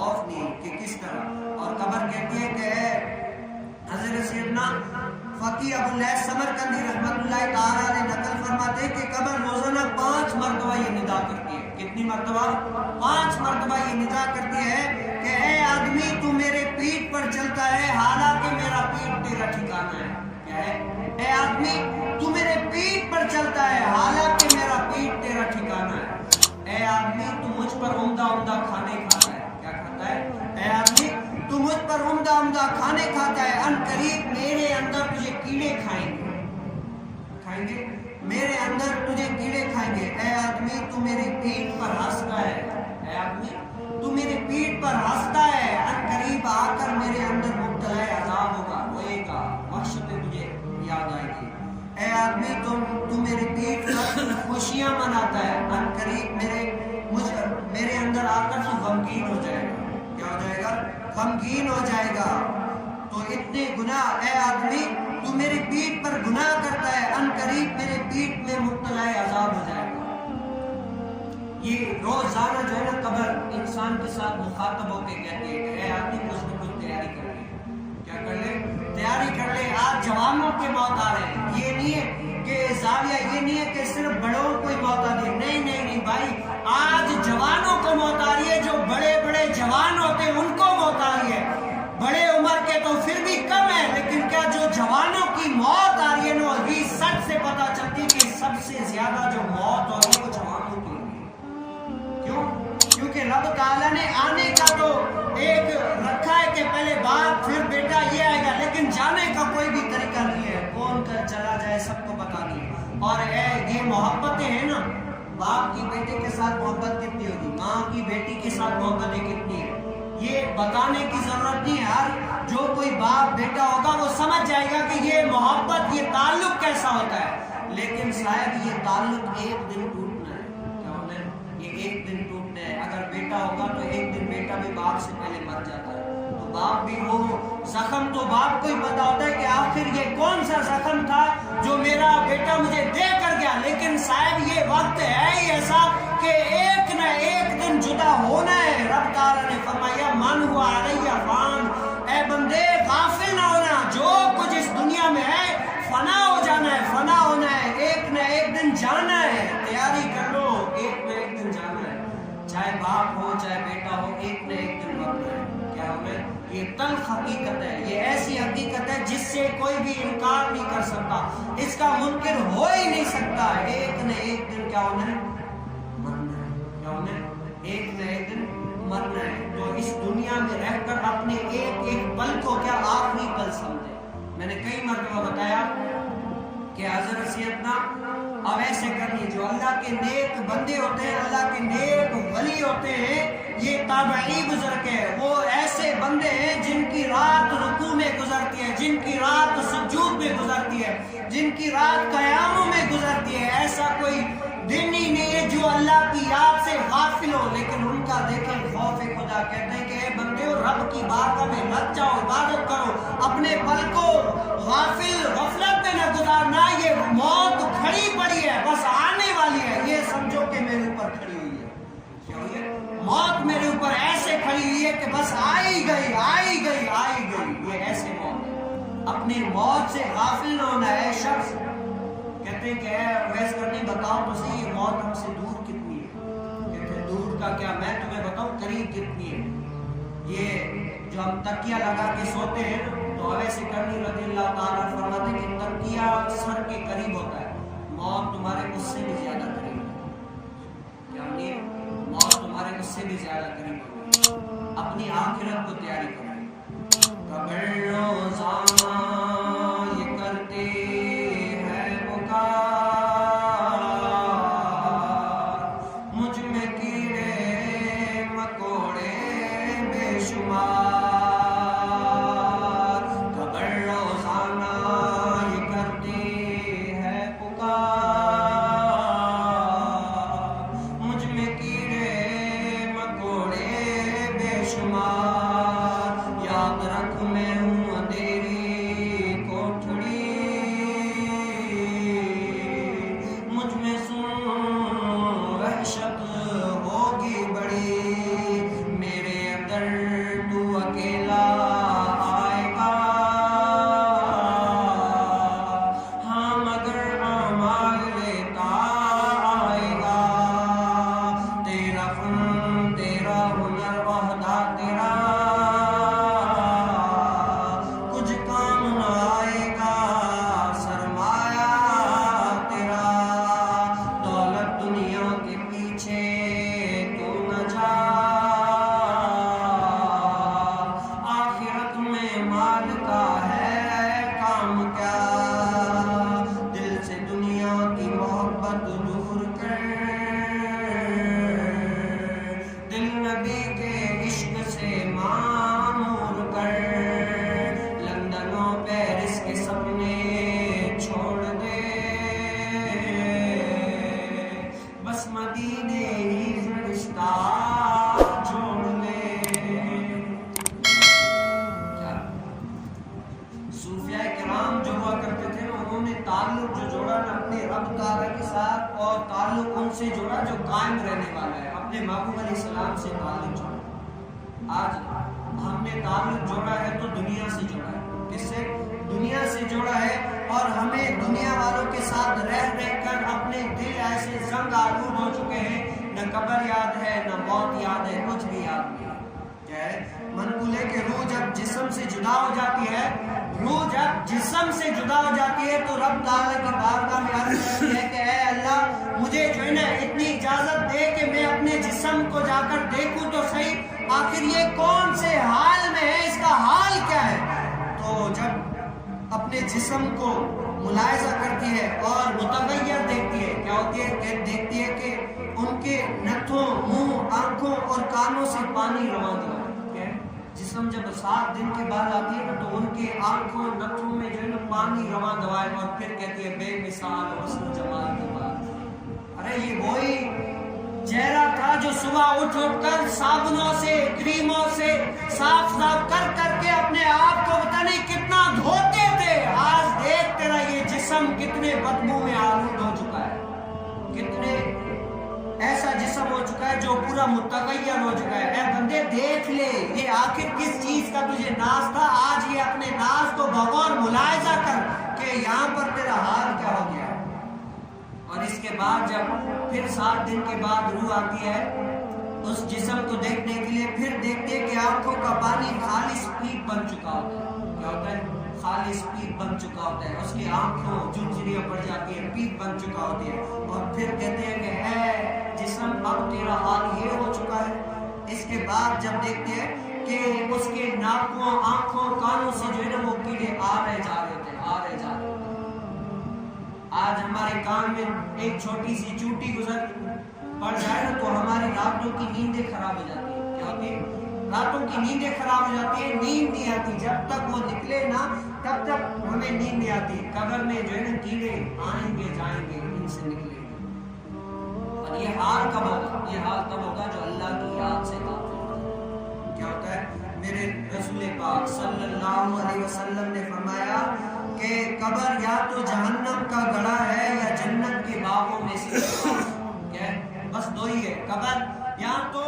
خوف نہیں کہ کس طرح. اور قبر کہتی ہے کہ حضرت سیدنا فقیہ ابو اللیث سمرقندی رحمۃ اللہ تعالیٰ نے نقل فرماتے ہیں کہ قبر روزانہ 5 مرتبہ یہ ندا کرتی ہے. کتنی مرتبہ؟ 5 مرتبہ یہ ندا کرتی ہے کہ اے آدمی تو میرے پیٹھ پر چلتا ہے حالانکہ میرا پیٹھ تیرا ٹھکانہ ہے. کیا ہے؟ اے آدمی تو میرے پیٹھ پر چلتا ہے حالانکہ میرا پیٹھ تیرا ٹھکانہ ہے. اے آدمی تو مجھ پر عمدہ عمدہ کھانے کھاتا ہے. کیا کھاتا ہے؟ اے آدمی تو مجھ پر عمدہ عمدہ کھانے کھاتا ہے، ان قریب میرے اندر تجھے کیڑے کھائیں گے میرے اندر تجھے کیڑے کھائیں گے. اے آدمی تو میری پیٹھ پر ہنستا ہے. اے آدمی تو میری پیٹھ پر ہنستا ہے، ان قریب آ کر میرے اندر مبتلا عذاب ہوگا، روئے گا، وحشت تجھے یاد آئے گی. اے آدمی تو میری پیٹھ پر خوشیاں مناتا ہے، ان قریب میرے اندر آ کر تو غمگین ہو جائے گا. کیا ہو جائے گا؟ غمگین ہو جائے گا. تو اتنے گناہ، اے آدمی تو میری پیٹھ پر گناہ کرتا ہے، ان قریب میرے پیٹھ میں مبتلا عذاب ہو جائے گا. یہ روزانہ جو ہے نا قبر انسان کے ساتھ مخاطب ہو کے کہتی ہے کہ اے آدمی کچھ نہ کچھ تیاری کر لے. کیا کر لے؟ تیاری کر لے. آج جوانوں کے موت آ رہے ہیں. یہ نہیں ہے کہ زاویہ یہ نہیں ہے کہ صرف بڑوں کو ہی موت آ رہی ہے. نہیں بھائی، آج جوانوں کو موت آ رہی ہے. جو بڑے بڑے جوان ہوتے ہیں ان کو موت آ رہی ہے. بڑے عمر کے تو پھر بھی کم ہے، لیکن کیا جو جوانوں کی موت آ رہی ہے نا، یہ سچ سے پتہ چلتی کہ سب سے زیادہ جو موت ہو رہی ہے وہ جوانوں کی. کیوں؟ کیونکہ رب تعالیٰ نے آنے کا تو ایک رکھا ہے کہ پہلے باپ پھر بیٹا یہ آئے گا، لیکن جانے کا کوئی بھی طریقہ نہیں ہے. کون کر چلا جائے سب کو پتا نہیں. اور یہ محبتیں ہیں نا، باپ کی بیٹے کے ساتھ محبت کتنی ہوگی، ماں کی بیٹی کے ساتھ محبتیں کتنی ہیں، یہ بتانے کی ضرورت نہیں ہے. ہر جو کوئی باپ بیٹا ہوگا وہ سمجھ جائے گا کہ یہ محبت، یہ تعلق کیسا ہوتا ہے. لیکن شاید یہ تعلق ایک دن ٹوٹنا ہے. کیا ہونا ہے؟ یہ ایک دن ٹوٹنا ہے. اگر بیٹا ہوگا تو ایک دن بیٹا بھی باپ سے پہلے مر جاتا ہے. تو باپ بھی وہ زخم تو باپ کو ہی پتا ہوتا ہے کہ آخر یہ کون سا زخم تھا جو میرا بیٹا مجھے دے کر گیا. لیکن صاحب یہ وقت ہے ہی ایسا کہ ایک نہ ایک دن جدا ہونا ہے. رب تعالیٰ نے فرمایا من ہوا علیہ فان، اے بندے غافل نہ ہونا، جو کچھ اس دنیا میں ہے فنا ہو جانا ہے، فنا ہونا ہے. ایک نہ ایک دن جانا ہے. تیاری کر لو، ایک نہ ایک دن جانا ہے. چاہے باپ ہو چاہے بیٹا ہو، ایک نہ ایک دن مرنا ہے. کیا ہونا ہے؟ یہ تلخ حقیقت ہے. یہ ایسی حقیقت ہے جس سے کوئی بھی انکار نہیں کر سکتا، اس کا منکر ہو ہی نہیں سکتا. ایک نہ ایک دن کیا ہونا ہے؟ مرنا ہے. کیا ہونا ہے؟ ایک نہ ایک دن مرنا ہے. تو اس دنیا میں رہ کر اپنے ایک ایک پل کو کیا آخری پل سمجھے. میں نے کئی مرتبہ بتایا کہ حضرت سیدنا اویس کرنی جو اللہ کے نیک بندے ہوتے ہیں، اللہ کے نیک ولی ہوتے ہیں، یہ تابعی بزرگ ہے. وہ ایسے بندے ہیں جن کی رات رکوع میں گزرتی ہے، جن کی رات سجود میں گزرتی ہے، جن کی رات قیاموں میں گزرتی ہے. ایسا کوئی دن ہی نہیں ہے جو اللہ کی یاد سے غافل ہو. لیکن ان کا دیکھیں خوف خدا، کہتے ہیں کہ اے بندے رب کی بارگاہ میں لگ جاؤ، عبادت کرو، اپنے پل کو غفلت میں نہ گزارنا. یہ موت کھڑی پڑی ہے، بس آنے والی ہے. یہ سمجھو کہ میرے اوپر کھڑی ہوئی ہے. کیا ہوئی ہے؟ موت میرے اوپر ایسے کھڑی ہوئی ہے کہ بس آئی گئی. یہ ایسے موت ہے. اپنی موت سے غافل نہ ہونا ہے. شخص کہتے ہیں کہ اے اویس کرنی بتاؤ تو صحیح یہ موت ہم سے دور کتنی ہے. کہتے ہیں دور کا کیا، میں تمہیں بتاؤں قریب کتنی ہے. یہ جو ہم تکیہ لگا کے سوتے ہیں تو اویس کرنی رضی اللہ تعالیٰ فرماتے ہیں کہ تکیہ سر کے قریب ہوتا ہے، موت تمہارے اس سے بھی زیادہ قریب ہے. کیا نہیں ہے؟ موت تمہارے اس سے بھی زیادہ قریب ہوتی ہے. اپنی آخرت کو تیاری کرو. قبر روزانہ یہ کرتے ہیں پکار، مجھ میں کیڑے مکوڑے بے شمار. قبر روزانہ یہ کرتے ہیں پکار، مجھ میں کیڑے مکوڑے بے شمار. یاد رکھ میں ہوں اندھیری کوٹھڑی، مجھ میں سن وحشت ہوگی بڑی. میرے اندر اپنے محبوب علیہ السلام سے تعلق جوڑا. آج ہم نے تعلق جوڑا ہے تو دنیا سے جوڑا ہے. کس سے؟ دنیا سے جوڑا ہے. اور ہمیں دنیا والوں کے ساتھ رہ کر اپنے دل ایسے زنگ آلود ہو چکے ہیں، نہ قبر یاد ہے، نہ موت یاد ہے، کچھ بھی یاد نہیں ہے. کیا ہے؟ منقول ہے کہ روح جب جسم سے جدا ہو جاتی ہے، روح جب جسم سے جدا ہو جاتی ہے تو رب تعالیٰ کی بارگاہ میں عرض کرتی ہے کہ اے اللہ مجھے جو ہے نا اتنی اجازت دے کہ میں اپنے جسم کو جا کر دیکھوں تو صحیح، آخر یہ کون سے حال میں ہے، اس کا حال کیا ہے. تو جب اپنے جسم کو ملاحظہ کرتی ہے اور متغیر دیکھتی ہے، کیا ہوتی ہے کہ دیکھتی ہے کہ ان کے نتھوں، منہ، آنکھوں اور کانوں سے پانی رواں ہوا ہے. جسم جب 7 دن کے بعد آتی ہے تو ان کے آنکھوں نتھوں میں جو ہے نا پانی رواں ہوا ہے، اور پھر کہتی ہے بے مثال حسن جمال کے بعد. ارے یہ وہی چہرہ تھا جو صبح اٹھ کر صابنوں سے، کریموں سے صاف کر کے اپنے آپ کو پتہ نہیں کتنا دھوتے تھے. آج دیکھ تیرا یہ جسم کتنے بدبو میں آلود ہو چکا ہے، کتنے ایسا جسم ہو چکا ہے جو پورا متغیر ہو چکا ہے. اے بندے دیکھ لے یہ آخر کس چیز کا تجھے ناز تھا. آج یہ اپنے ناز کو بغور ملاحظہ کر کہ یہاں پر تیرا حال کیا ہو گیا. اور اس کے بعد جب پھر 7 دن کے بعد روح آتی ہے اس جسم کو دیکھنے کے لیے، پھر دیکھتے کہ آنکھوں کا پانی خالص پیپ بن چکا ہوتا ہے. کیا ہوتا ہے؟ خالص پیپ بن چکا ہوتا ہے. اس کی آنکھوں جھنجھریاں پڑ جاتی ہیں، پیپ بن چکا ہوتی ہے. اور پھر کہتے ہیں کہ اے جسم اب تیرا حال یہ ہو چکا ہے. اس کے بعد جب دیکھتے ہیں کہ اس کے ناکوں، آنکھوں، کانوں سے جو ہے نا وہ کیڑے آ رہے جا رہے ہوتے ہیں، آ رہے جا رہے ہوتے ہیں. آج ہمارے کان میں ایک چھوٹی سی چوٹی گزر پڑ جائے نا تو ہماری راتوں کی نیندیں خراب ہو جاتی ہیں. کیا ہوتی ہے؟ راتوں کی نیندیں خراب ہو جاتی ہیں، نیند نہیں آتی. جب تک وہ نکلے نا تب تک ہمیں نیند نہیں آتی. قبر میں جو ہے نا کیڑے آئیں گے جائیں گے، ان سے نکلیں گے. اور یہ حال کب ہوگا؟ یہ حال کب ہوگا؟ جو اللہ کی یاد سے غافل ہوگا. کیا ہوتا ہے؟ میرے رسول پاک صلی اللہ علیہ وسلم نے فرمایا کہ قبر یا تو جہنم کا گڑھا ہے یا جنت کے باغوں میں سے. کیا ہے؟ بس دو ہی ہے. قبر یا تو